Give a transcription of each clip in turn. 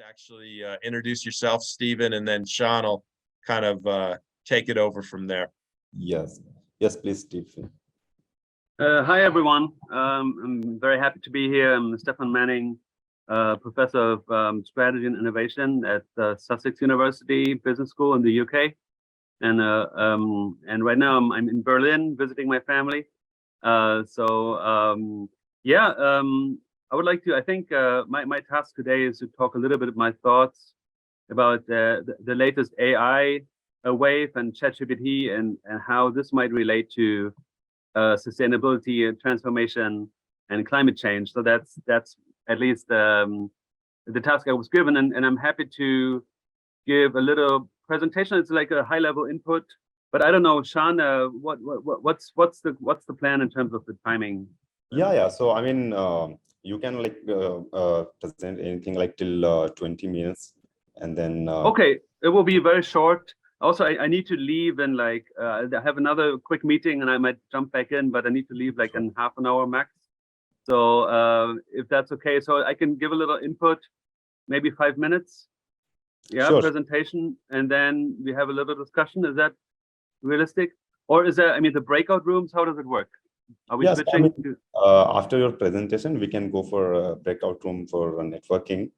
Actually introduce yourself, Stephen, and then Sean will kind of take it over from there. Yes, yes, please, Stephen. Hi, everyone. I'm very happy to be here. I'm Stephan Manning, Professor of Strategy and Innovation at Sussex University Business School in the UK. And right now I'm in Berlin visiting my family. I would like to, I think my task today is to talk a little bit of my thoughts about the latest AI wave and ChatGPT and how this might relate to sustainability and transformation and climate change. So that's at least the task I was given, and I'm happy to give a little presentation. It's like a high-level input, but I don't know, Sean, what's the plan in terms of the timing? Yeah. So I mean, you can like present anything like till 20 minutes, and then. Okay, it will be very short. Also, I need to leave and like I have another quick meeting, and I might jump back in, but I need to leave like in half an hour max. So if that's okay, so I can give a little input, maybe 5 minutes. Yeah, sure. Presentation, and then we have a little discussion. Is that realistic? Or is there, I mean, the breakout rooms, how does it work? Are we switching to... After your presentation, we can go for a breakout room for networking.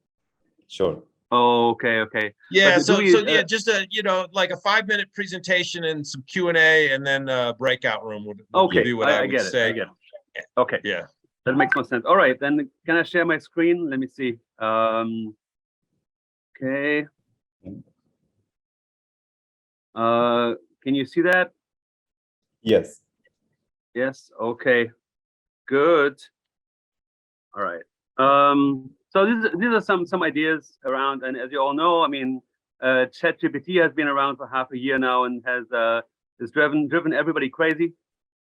Sure. Oh, okay. Yeah, so yeah, just a like a 5-minute presentation and some Q&A, and then breakout room would okay. be what I would say. I get it. Okay. Yeah. That makes more sense. All right, then can I share my screen? Let me see. Okay. Can you see that? Yes. Yes. Okay. Good. All right. So these are some ideas around, and as you all know, I mean, ChatGPT has been around for half a year now and has driven everybody crazy.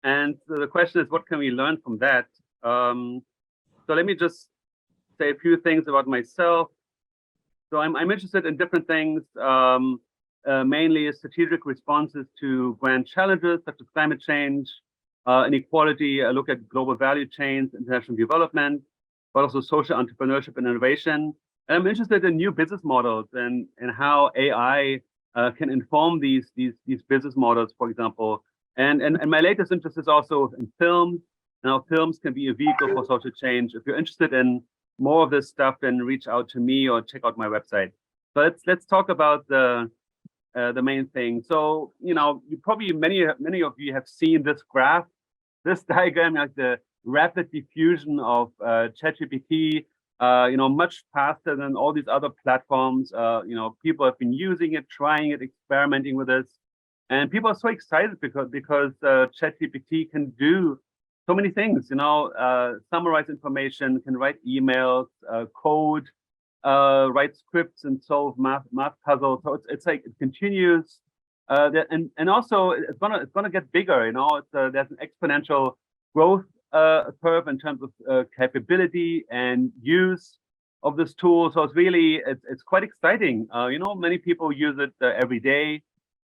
And so the question is, what can we learn from that? So let me just say a few things about myself. So I'm interested in different things, mainly strategic responses to grand challenges such as climate change, inequality. I look at global value chains, international development, but also social entrepreneurship and innovation. And I'm interested in new business models and how AI can inform these business models, for example. And my latest interest is also in films. Now, films can be a vehicle for social change. If you're interested in more of this stuff, then reach out to me or check out my website. But let's talk about the main thing. So, you probably many of you have seen this graph, this diagram, like the rapid diffusion of ChatGPT. Much faster than all these other platforms. People have been using it, trying it, experimenting with this, and people are so excited because ChatGPT can do so many things. Summarize information, can write emails, code, write scripts, and solve math puzzles. So it's like it continues, and also it's gonna get bigger. There's an exponential growth curve in terms of capability and use of this tool. So it's quite exciting. Many people use it every day,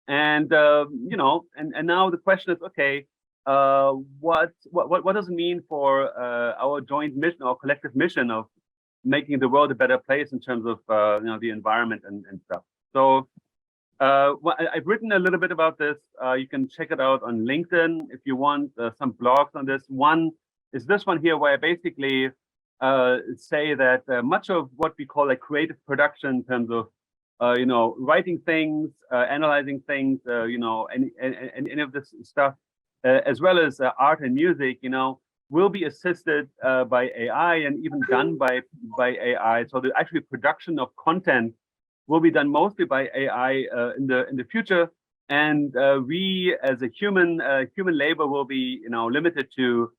and now the question is, okay, what does it mean for our joint mission, our collective mission of making the world a better place in terms of the environment and stuff. So I've written a little bit about this. You can check it out on LinkedIn if you want. Some blogs on this. One is this one here, where I basically say that much of what we call creative production in terms of writing things, analyzing things, and any of this stuff, as well as art and music, will be assisted by AI and even done by AI. So the actual production of content will be done mostly by AI in the future, and we as a human labor will be limited to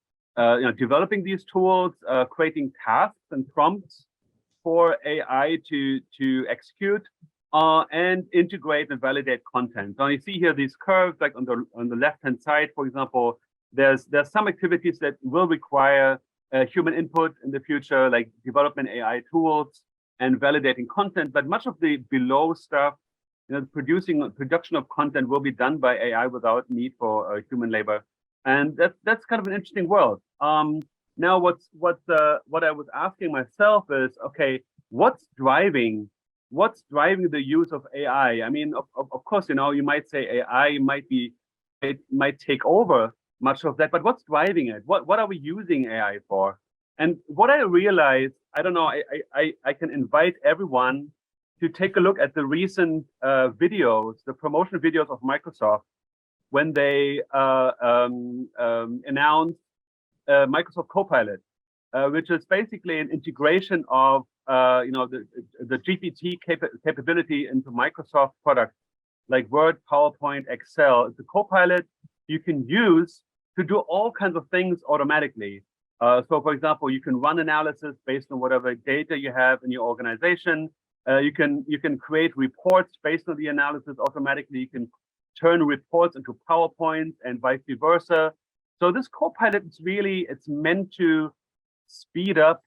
developing these tools, creating tasks and prompts for AI to execute, and integrate and validate content. Now you see here these curves, like on the left-hand side, for example, there's some activities that will require human input in the future, like development AI tools and validating content. But much of the below stuff, production of content, will be done by AI without need for human labor, and that's kind of an interesting world. Now, what I was asking myself is, okay, what's driving the use of AI? I mean, of course, you might say AI might take over much of that, but what's driving it? What are we using AI for? And what I realized, I don't know, I can invite everyone to take a look at the recent videos, the promotional videos of Microsoft, when they announced Microsoft Copilot, which is basically an integration of the GPT capability into Microsoft products like Word, PowerPoint, Excel. It's a Copilot you can use to do all kinds of things automatically. So, for example, you can run analysis based on whatever data you have in your organization. You can create reports based on the analysis automatically. You can turn reports into PowerPoint and vice versa. So this Copilot is really, it's meant to speed up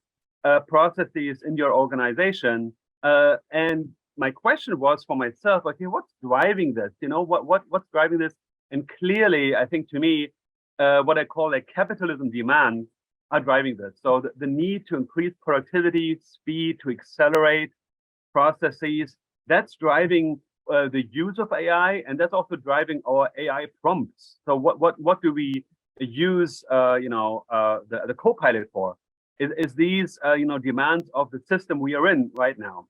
processes in your organization. And my question was for myself, okay, what's driving this? What's driving this? And clearly, I think to me, what I call like capitalism demands are driving this. So the need to increase productivity, speed, to accelerate processes, that's driving the use of AI, and that's also driving our AI prompts. So what do we use the Copilot for? Is these demands of the system we are in right now?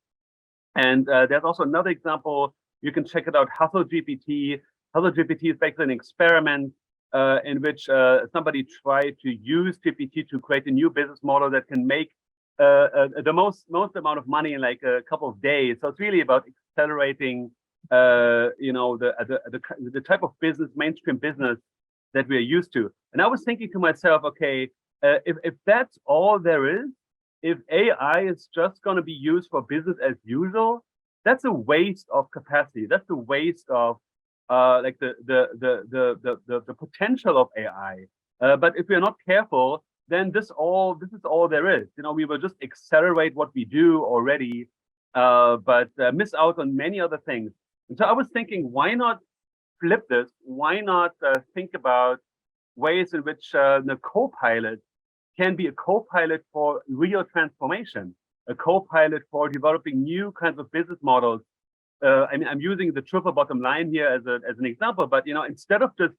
And there's also another example. You can check it out. Hustle GPT. Hustle GPT is basically an experiment in which somebody tried to use GPT to create a new business model that can make the most amount of money in like a couple of days. So it's really about accelerating, the type of business, mainstream business that we are used to. And I was thinking to myself, okay, if that's all there is, if AI is just going to be used for business as usual, that's a waste of capacity. That's a waste of the potential of AI. But if we're not careful, then this is all there is. We will just accelerate what we do already, but miss out on many other things. And so I was thinking, why not flip this? Why not think about ways in which the Copilot can be a Copilot for real transformation, a Copilot for developing new kinds of business models. I'm using the triple bottom line here as an example, but instead of just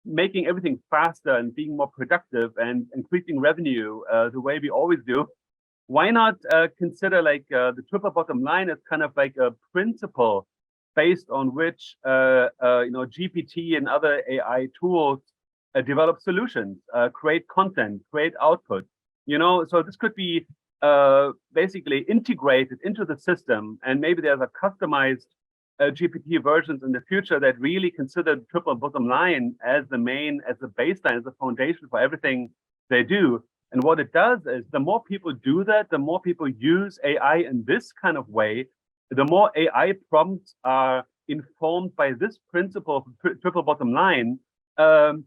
making everything faster and being more productive and increasing revenue the way we always do, why not consider like the triple bottom line as kind of like a principle based on which GPT and other AI tools develop solutions, create content, create output. So this could be basically integrated into the system, and maybe there's a customized GPT versions in the future that really consider the triple bottom line as the baseline, as the foundation for everything they do. And what it does is the more people do that, the more people use AI in this kind of way, the more AI prompts are informed by this principle of triple bottom line, the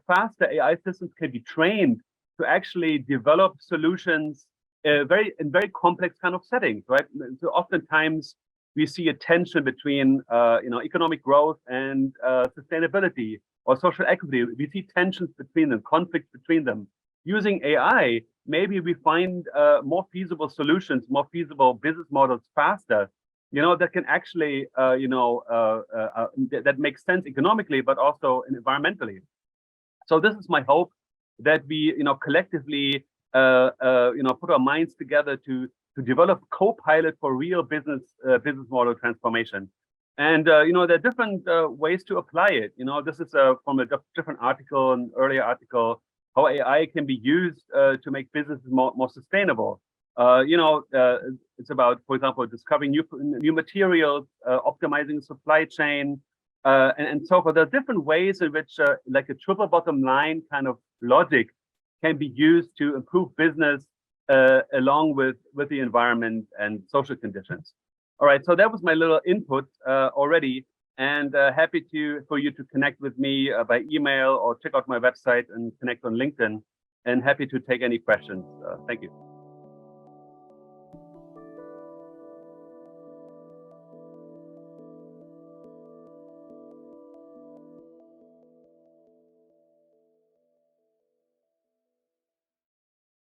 faster AI systems can be trained to actually develop solutions in very complex kind of settings, right? So oftentimes we see a tension between economic growth and sustainability or social equity. We see tensions between them, conflicts between them. Using AI, maybe we find more feasible solutions, more feasible business models faster, that can actually, that makes sense economically, but also environmentally. So this is my hope, that we, collectively, put our minds together to develop Copilot for real business model transformation. And there are different ways to apply it. This is from a different article, an earlier article, how AI can be used to make businesses more sustainable. It's about, for example, discovering new materials, optimizing supply chain, and so forth. There are different ways in which, like a triple bottom line kind of logic, can be used to improve business along with the environment and social conditions. All right, so that was my little input already, and happy for you to connect with me by email or check out my website and connect on LinkedIn, and happy to take any questions. Thank you.